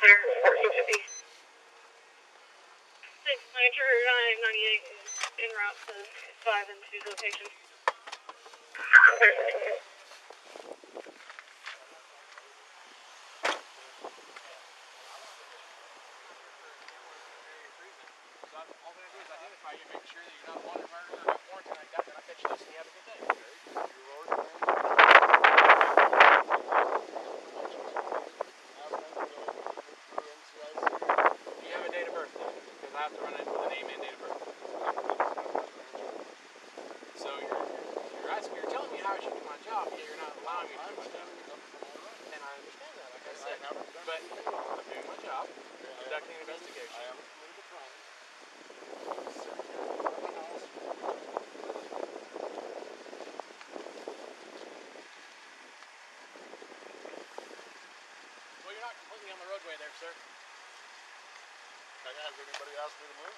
clear 1450. 6 Blanchard 998 is en route to 5 and 2 location. Clear. All we're going to do is identify you, make sure that you're not a wanted murderer or not warranted like that, then I'll catch you this and you have a good day. Okay? You're already in. Do you have a date of birth then? Because I have to run it with a name and date of birth. So you're telling me how I should do my job, yet you're not allowing me to do my job. And I understand that, like I said. But I'm doing my job, conducting an investigation. I haven't committed a crime. Well, you're not completely on the roadway there, sir. Has anybody asked me to move?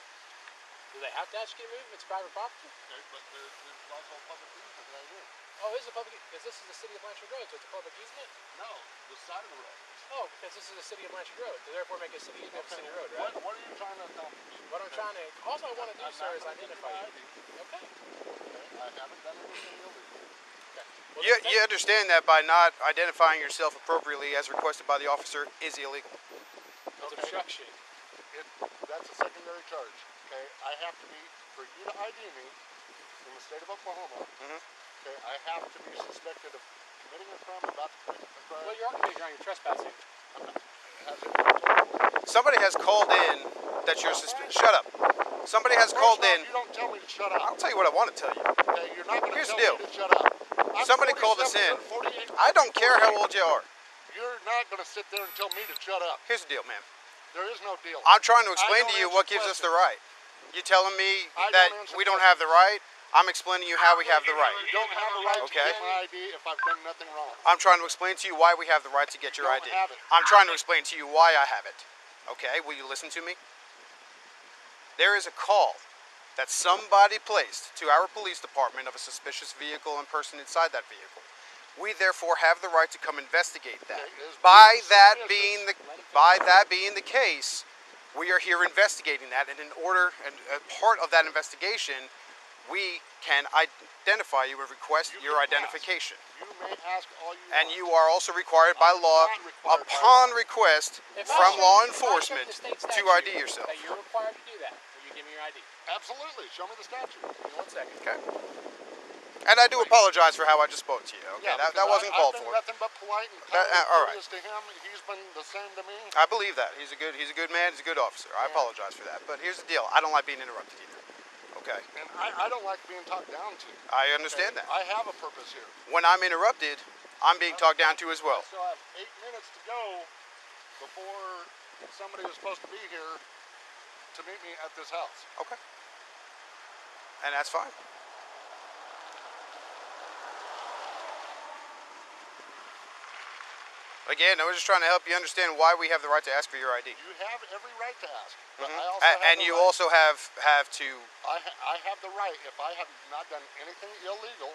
Do they have to ask you to move if it's private property? Okay, but there's also a public easement right here. Oh, is it public? Because this is the city of Blanchard Road, so it's a public easement? No, the side of the road. Oh, because this is the city of Blanchard Road, so therefore make a city easement of city road, right? What are you trying to accomplish? What I'm trying to, all I want to do, sir, is identify you. Okay. I haven't done anything illegal. Well, You understand that by not identifying yourself appropriately as requested by the officer is illegal. It's obstruction. That's a secondary charge. Okay, I have to be, for you to ID me in the state of Oklahoma, okay, I have to be suspected of committing a crime, about to commit a crime. Well, you're already committing a crime, you're trespassing. Has it been told? Somebody has called in that you're shut up. Somebody has called in. You don't tell me to shut up. I'll tell you what I want to tell you. Okay, you're not going to Here's tell the deal. me to shut up. Somebody called us in. I don't care how old you are. You're not going to sit there and tell me to shut up. Here's the deal, man. There is no deal. I'm trying to explain to you what gives us the right. You telling me that we don't have the right? I'm explaining to you how we have the right. You don't have a right to get my ID if I've done nothing wrong. I'm trying to explain to you why we have the right to get your ID. I'm trying to explain to you why I have it. Okay, will you listen to me? There is a call that somebody placed to our police department of a suspicious vehicle and person inside that vehicle. We therefore have the right to come investigate that. By that being the case, we are here investigating that, and in order, and a part of that investigation, we can identify you and request your identification. You may ask all you and want. you are also required by law, upon request from law enforcement, to ID yourself. That you're required to do that. Will you give me your ID? Absolutely. Show me the statute. Give me 1 second. Okay. And I do apologize for how I just spoke to you. Okay, Yeah, that wasn't called for. I've been nothing but polite and all right. courteous to him. He's been the same to me. I believe that. He's a good man. He's a good officer. I apologize for that. But here's the deal. I don't like being interrupted either. Okay. And I don't like being talked down to. I understand that. I have a purpose here. When I'm interrupted, I'm being talked down to as well. I still have 8 minutes to go before somebody was supposed to be here to meet me at this house. Okay. And that's fine. Again, I was just trying to help you understand why we have the right to ask for your ID. You have every right to ask. But I also and you also have to. I have the right, if I have not done anything illegal,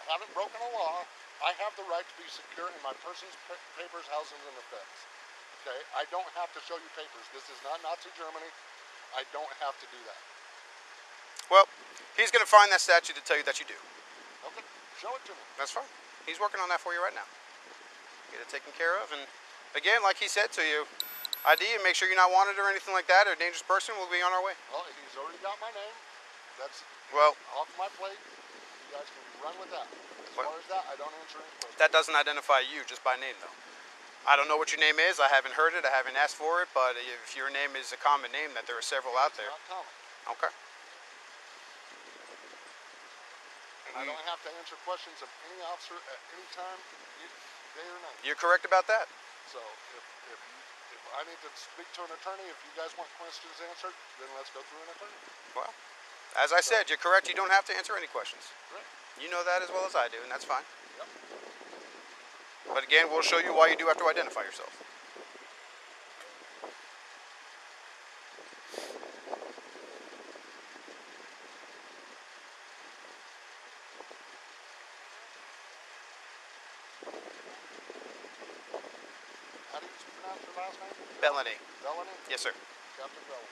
haven't broken a law, I have the right to be secure in my person's papers, housings, and effects. Okay? I don't have to show you papers. This is not Nazi Germany. I don't have to do that. Well, he's going to find that statute to tell you that you do. Okay, show it to me. That's fine. He's working on that for you right now. Get it taken care of, and again, like he said to you, ID and make sure you're not wanted or anything like that, or a dangerous person. We'll be on our way. Well, he's already got my name. That's off my plate. You guys can run with that. As far as that, I don't answer any questions. That doesn't identify you just by name, though. I don't know what your name is. I haven't heard it. I haven't asked for it. But if your name is a common name, that there are several out there. It's not common. Okay. And I don't have to answer questions of any officer at any time, day or night. You're correct about that. So if I need to speak to an attorney, if you guys want questions answered, then let's go through an attorney. Well, as I said, you're correct. You don't have to answer any questions. Right. You know that as well as I do, and that's fine. Yep. But again, we'll show you why you do have to identify yourself. How do you pronounce pronounce your last name? Belouny. Belouny? Yes, sir. Captain Belouny.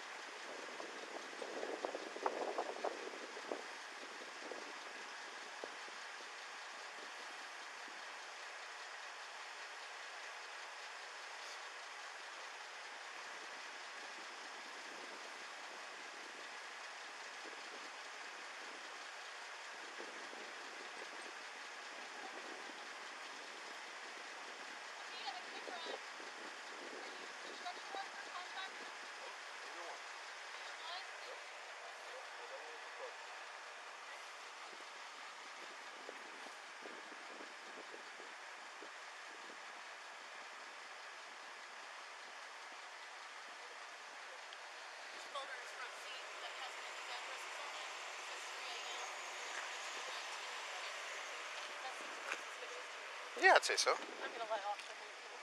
Yeah, I'd say so. I'm gonna let Officer Hayes know.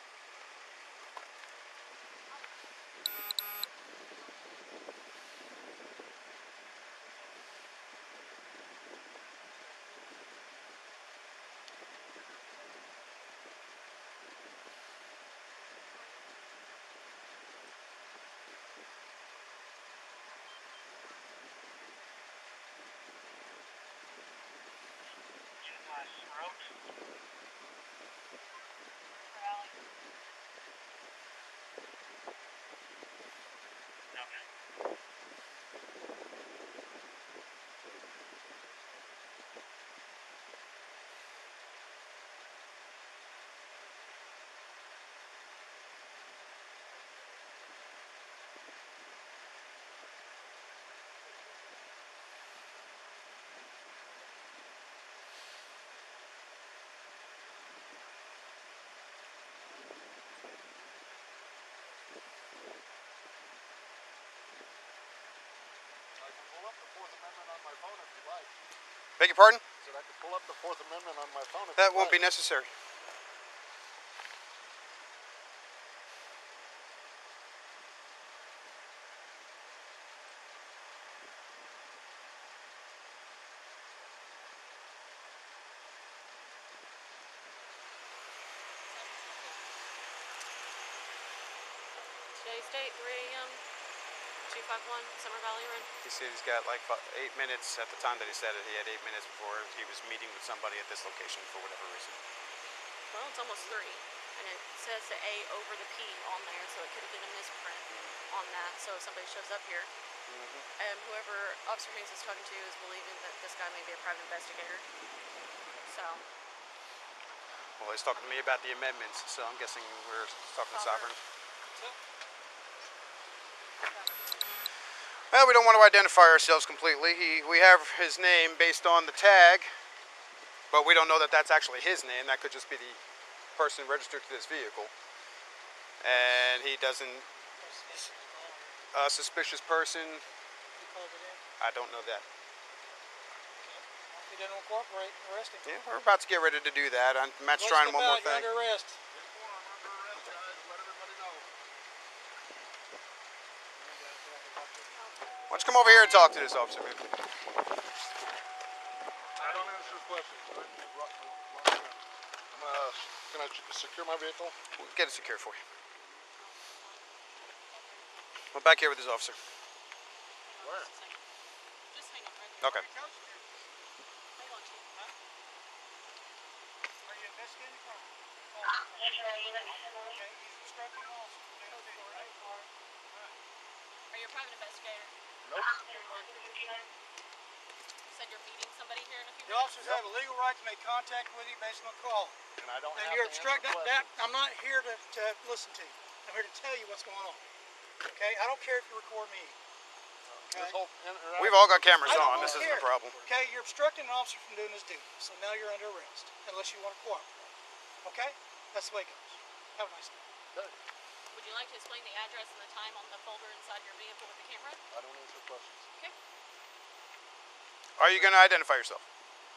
I can pull up the Fourth Amendment on my phone if you like. Beg your pardon? So I can pull up the Fourth Amendment on my phone if That you won't like. be necessary. Today's date, 3 a.m. 251 Summer Valley Road. He said he's got like 8 minutes at the time that he said it. He had 8 minutes before he was meeting with somebody at this location for whatever reason. Well, it's almost 3. And it says the A over the P on there, so it could have been a misprint on that. So if somebody shows up here, whoever Officer Hayes is talking to is believing that this guy may be a private investigator. So, Well, he's talking to me about the amendments, so I'm guessing we're talking sovereign. Well, we don't want to identify ourselves completely. We have his name based on the tag, but we don't know that that's actually his name. That could just be the person registered to this vehicle. And he doesn't... A suspicious person... You called it in? I don't know that. If he didn't cooperate, arrest him. Yeah, we're about to get ready to do that. Matt's trying one more thing. You're under arrest. Why don't you come over here and talk to this officer, man? I don't answer questions. Can I secure my vehicle? We'll get it secured for you. I'm back here with this officer. Where? just hang on right here. Okay. Hang on, Chief. Are you investigating crime? Okay, Okay, he's obstructing officer from doing his duty, right? Are you a private investigator? Nope. You said you're meeting somebody here in a few The officers have a legal right to make contact with you based on a call. And I don't And have you're to obstructing answer that. questions. I'm not here to listen to you. I'm here to tell you what's going on. Okay? I don't care if you record me. Okay? This whole interaction- We've all got cameras I don't on. This isn't care. a problem. Okay? You're obstructing an officer from doing his duty. So now you're under arrest. Unless you want to cooperate. Okay? That's the way it goes. Have a nice day. Okay. Would you like to explain the address and the time on the folder inside your vehicle with the camera? I don't answer questions. Okay. Are you going to identify yourself?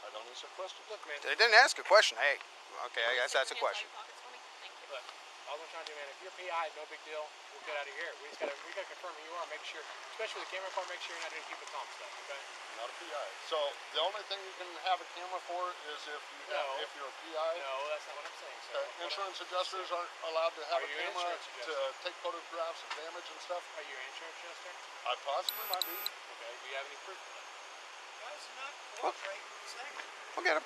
I don't answer questions. Look, man. They didn't ask a question. Hey, okay, I guess that's a Stick your hands question. out of your pockets for me. Thank you. Look, all I'm trying to do, man, if you're PI, no big deal. We'll get out of here. We gotta confirm who you are, make sure, especially with the camera part, make sure you're not doing keep it calm stuff, okay? not a PI. So the only thing you can have a camera for is if you No. if you're a PI. No, that's not what I'm saying, sir. Insurance adjusters aren't allowed to have Are a you an camera insurance to adjuster? take photographs of damage and stuff. Are you an insurance adjuster? I possibly might be. Okay. Do you have any proof of that? Guys are not cooperating exactly. We'll get him.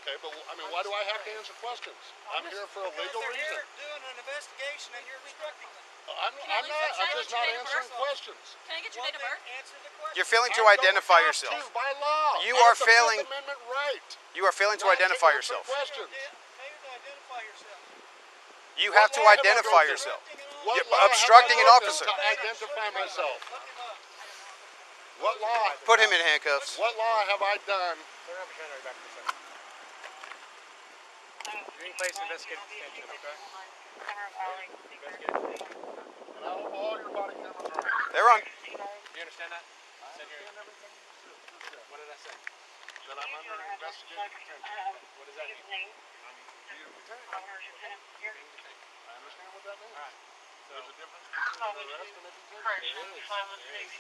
Okay, but I mean, why do I have to answer questions? I'm here for a legal Because reason. they're here doing an investigation and you're obstructing them. I'm Can not. I get I'm just your not date of answering birth? questions. Can I get your Well, date of then birth? answer the question. You're failing to I identify don't have yourself. to, by law. You I are have the failing- Fifth Amendment right. You are failing to not identify answer yourself. Questions. Failure to identify yourself. You What have to law have I identify broken? yourself. What You're law have I obstructing an broken officer. to identify myself? Look him up. What law? Put him in handcuffs. What law have I done? Sir, I'm trying to back for a second. You're being placed in investigative detention, okay? Investigative. And I hope all your body cameras are on. They're on. Do you understand that? I Said you're- understand everything you said. What did I say? That I'm under investigative detention. What does that mean? I'm being detained. Being detained. I understand what that means. All right. So, There's a difference between an arrest and a detention. correct.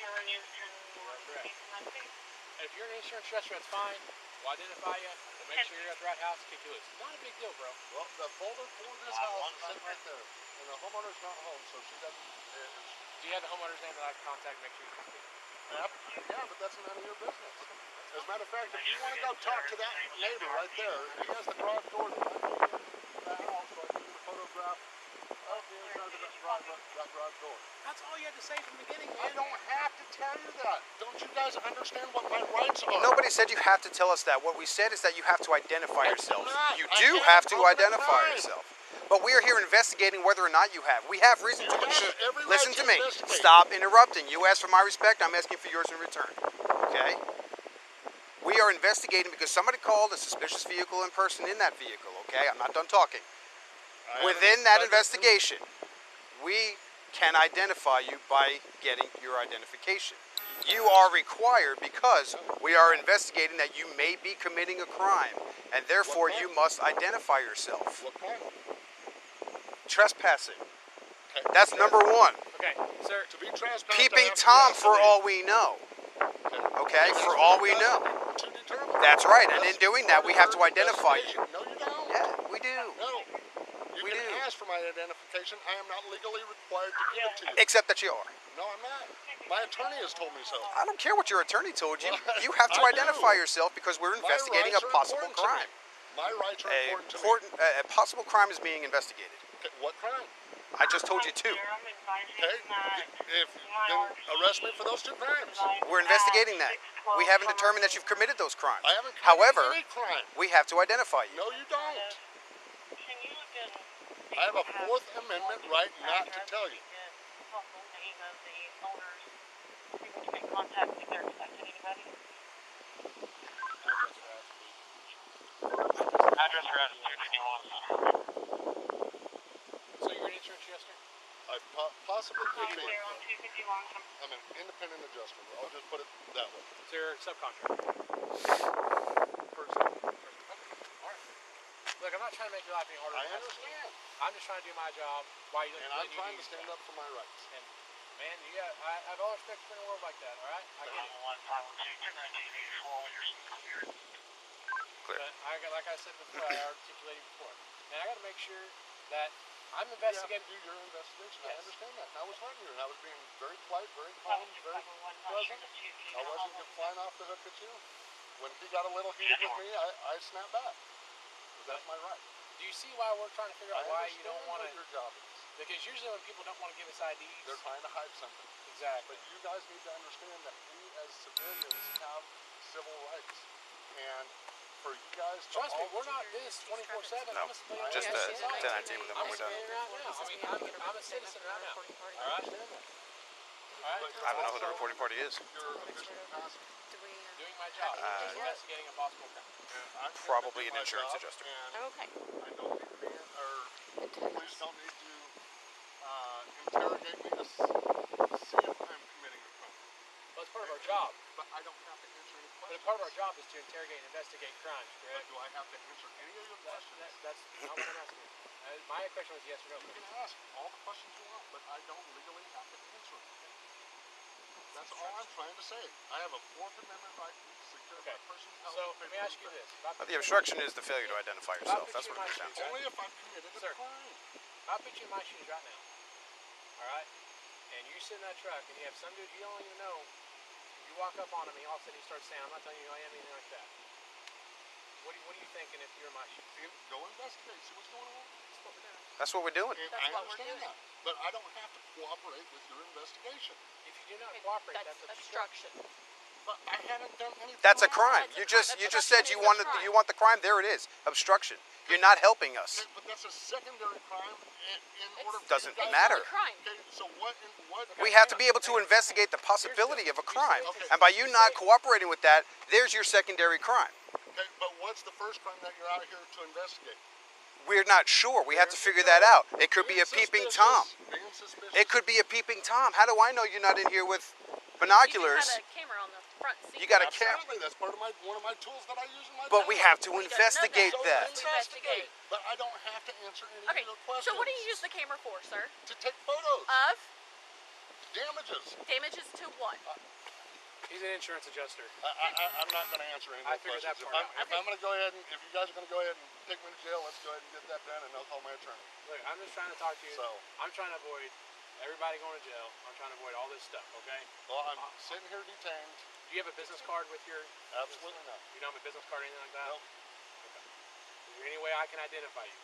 If you're an insurance adjuster, that's fine. We'll identify you. We'll make sure you're at the right house. Kick you loose. Not a big deal, bro. Well, the folder for this house is sitting right there. And the homeowner's not home, so she doesn't. Do you have the homeowner's name that I can contact? Make sure you come get? Yeah, but that's none of your business. As a matter of fact, if you want to go talk to that neighbor right there, he has the garage door that might be in the house, so I can get a photograph of the inside of that garage door. That's all you had to say from the beginning, I man. don't have to tell you that. Don't you guys understand what my rights are? Nobody said you have to tell us that. What we said is that you have to identify yourself. not. You I do haven't have to committed a identify crime. yourself. But we are here investigating whether or not you have. We have reason to. You have every right Listen to to me. investigate. Stop interrupting. You ask for my respect. I'm asking for yours in return. Okay? We are investigating because somebody called a suspicious vehicle and person in that vehicle. Okay? I'm not done talking. Within that investigation, we can identify you by getting your identification. You are required because we are investigating that you may be committing a crime, and therefore you must identify yourself. What crime? Trespassing. Okay. That's number one. Okay, sir. To be trespassed. Peeping I have to Tom be for asleep. all we know. Okay? For all we know. To determine. That's right, and in That's doing that, part we of have to your identify you. investigation. No, you don't. Yeah, we do. No. You We can do. ask for my identification. I am not legally required to give it to you. Except that you are. No, I'm not. My attorney has told me so. I don't care what your attorney told you. Well, You have to I identify do. yourself because we're My investigating a rights are possible important to me. crime. My rights are important to me. A possible crime is being investigated. Okay, what crime? I just told you two. Okay, if then arrest me for those two crimes. We're investigating that. We haven't determined that you've committed those crimes. I haven't committed However, any crime. we have to identify you. No, you don't. I have a Fourth Amendment right not to tell you. Address or attitude if you want. So you're an insurance adjuster? I possibly could be. on 251. I'm an independent adjuster. I'll just put it that way. So you're a subcontractor? Person. All right. Look, I'm not trying to make your life any harder. I than it has to be. understand. I'm just trying to do my job. Why you And I'm trying to stand up for my rights. And man, I have all respect for the world like that. All right, I get it. Clear. But like I said before, I articulated before, and I got to make sure that I'm investigating. You have to do your investigation. I Yes. understand that. And I was hurting you, and I was being very polite, very calm, very pleasant. I wasn't flying off the hook at you. When he got a little heated with me, I snapped back. But that's my right. Do you see why we're trying to figure out why you don't want to? Your job is. Because usually when people don't want to give us IDs, They're trying to hide something. exactly. But you guys need to understand that we as civilians have civil rights. And for you guys to Trust me, all we're not this 24/7. No, I'm a civilian. just I'm a a citizen. 1019 with them I'm when a we're done. civilian right now. I mean, I'm a citizen right now. All right. All right. I don't know who the reporting party is. your official capacity. Doing my job, investigating a possible crime. I'm Probably gonna an do my insurance job, adjuster. And Okay. I don't need to be, or police don't need to interrogate me to see if I'm committing a crime. Well, it's part of our job. But I don't have to answer any But questions. a part of our job is to interrogate and investigate crimes, But correct? do I have to answer any of your questions? That's not what I'm asking. My question was yes or no. You can ask all the questions you want, but I don't legally have to answer them. That's all I'm trying to say. I have a Fourth Amendment right to secure my person's health. So and let me papers ask you and this. But the obstruction is the failure to identify yourself. That's what it comes down effects. to. Only if I've committed a crime. I'll put you in my shoes right now. Alright? And you sit in that truck and you have some dude you don't even know. You walk up on him and all of a sudden he starts saying, I'm not telling you who I am, anything like that. What are you thinking if you're in my shoes? Go investigate, see what's going on. That's what we're doing. And That's I what we're understand doing. that. But I don't have to cooperate with your investigation. If you do not cooperate, That's that's obstruction. obstruction. But I haven't done anything That's a wrong. crime. That's You a crime. just said you Obstruction is a wanted crime. you want the crime. There it is. Obstruction. You're not helping us. Okay, but that's a secondary crime in order for Doesn't you guys matter. It's a crime. Okay, so what? We have to be able to investigate the possibility of a crime. And by you not cooperating with that, there's your secondary crime. Okay, but what's the first crime that you're out here to investigate? We're not sure. We have to figure that out. It could be a peeping Tom. Being suspicious. It could be a peeping Tom. How do I know you're not in here with binoculars? You can have a camera on the front seat. You got a camera. Absolutely, that's part of one of my tools that I use in my But we job. have to investigate So that. investigate. But I don't have to answer any Okay, of your questions. so what do you use the camera for, sir? To take photos. Of Damages. damages to what? He's an insurance adjuster. I'm not going to answer any I more figured that questions. part out. If I'm going to go ahead and, if you guys are going to go ahead and take me to jail, let's go ahead and get that done, and I'll call my attorney. Look, I'm just trying to talk to you. So. I'm trying to avoid everybody going to jail. I'm trying to avoid all this stuff, okay? Well, I'm sitting here detained. Do you have a business card with your... Absolutely not. You don't have a business card or anything like that? Nope. Okay. Is there any way I can identify you?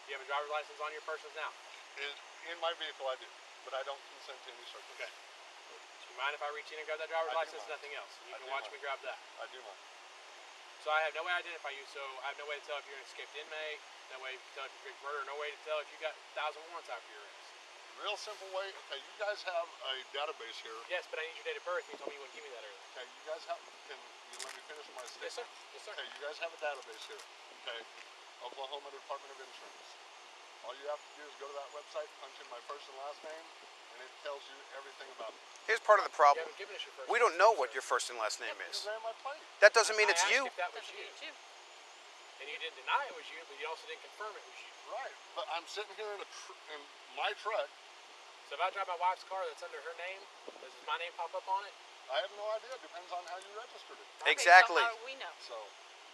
Do you have a driver's license on your person now? In my vehicle, I do, but I don't consent to any searches. Okay. Do you mind if I reach in and grab that driver's I do license? mind. Nothing else. You I can do watch mind. me grab that. I do mind. So I have no way to identify you, so I have no way to tell if you're an escaped inmate, no way to tell if you're a murder, no way to tell if you got 1,000 warrants out for your arrest. Real simple way. Okay, you guys have a database here. Yes, but I need your date of birth. You told me you wouldn't give me that earlier. Okay, you guys have. Can you let me finish my statement? Yes, sir. Yes, sir. Okay, you guys have a database here. Okay, Oklahoma Department of Insurance. All you have to do is go to that website, punch in my first and last name, and it tells you everything about me. Here's part of the You problem. haven't given us your first We don't know what your first and last name You is. ran my plate. That doesn't mean I it's asked you. if that was Doesn't you. mean it's you. And you didn't deny it was you, but you also didn't confirm it was you. Right, but I'm sitting here in my truck. So if I drive my wife's car that's under her name, does my name pop up on it? I have no idea. It depends on how you registered it. Okay, Exactly. So how do we know? So,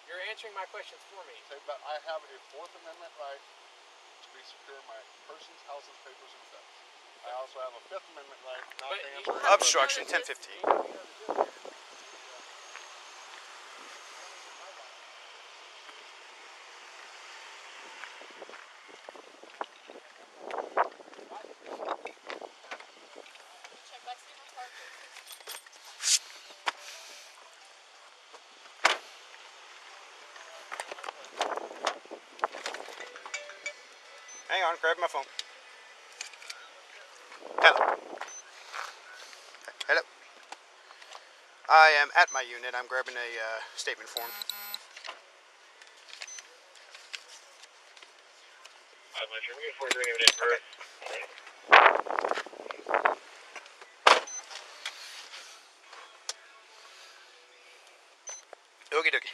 You're answering my questions for me. okay, but I have a Fourth Amendment right to be secure in my person's house's papers and effects. I also have a Fifth Amendment right not But to you- answer any Obstruction, questions. 1015. Check back to your car, please. Hang on, grab my phone. Hello. Hello. I am at my unit. I'm grabbing a statement form. I'm not sure. We get 43 minutes in birth. Okie dokie.